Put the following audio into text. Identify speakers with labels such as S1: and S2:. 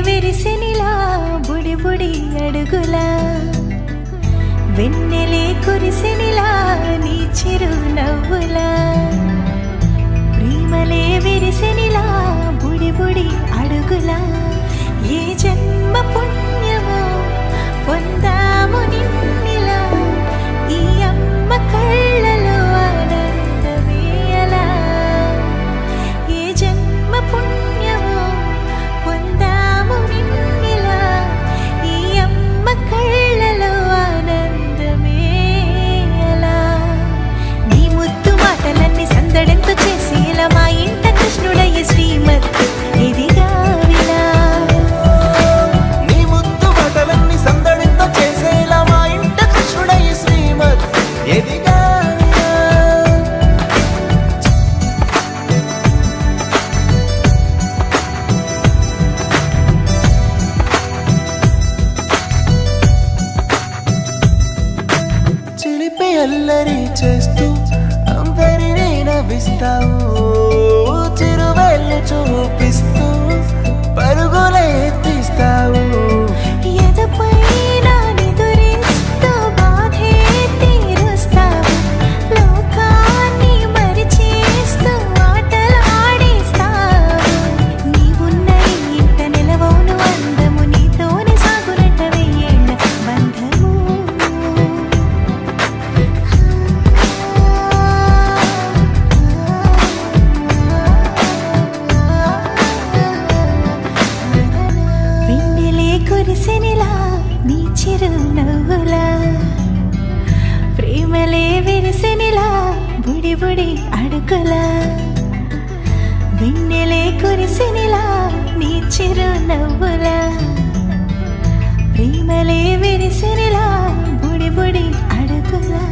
S1: విరిసినిలా బుడి బుడి అడుగులా వెన్నెలే కురిసినిలా నీ చిరు నవ్వులా ప్రేమలే విరిసినిలా బుడి బుడి అడుగులా ఏ జన్మ పుణ్యమో పొందాము నిన్నిలా ఈ అమ్మ కళ్ళలో ఆనందమే అలా ఏ జన్మ పుణ్యమో పొందాము నిన్నిలా ఈ అమ్మ కళ్ళలో ఆనందమే అలా నీ ముద్దు మాటలన్నీ సందడెంతో చేసి ఇలా మా ఇంట కృష్ణుడయ్య శ్రీమతి ఇదిగా విలా
S2: నీ ముద్దు మాటలన్నీ సందడితో చేసేలా మా ఇంట కృష్ణుడయ్య శ్రీమతి ఎదిగా చిలిపి అల్లరి చేస్తూ అందరినీ నవ్విస్తావు చిరువెళ్ళు చూపిస్తూ పరుగులే ఎత్తిస్తావు
S1: ఎదపై నా నిదురిస్తూ బాధే తీరుస్తావు లోకాన్ని మరిచేస్తూ ఆటలాడిస్తావు నీవున్న ఇంట నిలవోను అందము నీతోనే సాగునట్ట వెయ్యేళ్ళ బంధము వెన్నెలే కురిసినిలా నీ చిరు నవ్వులా ప్రేమలే విరిసినిలా బుడి బుడి అడుగులా వెన్నెలే కురిసినిలా నీ చిరు నవ్వులా ప్రేమలే విరిసినిలా బుడి బుడి అడుగులా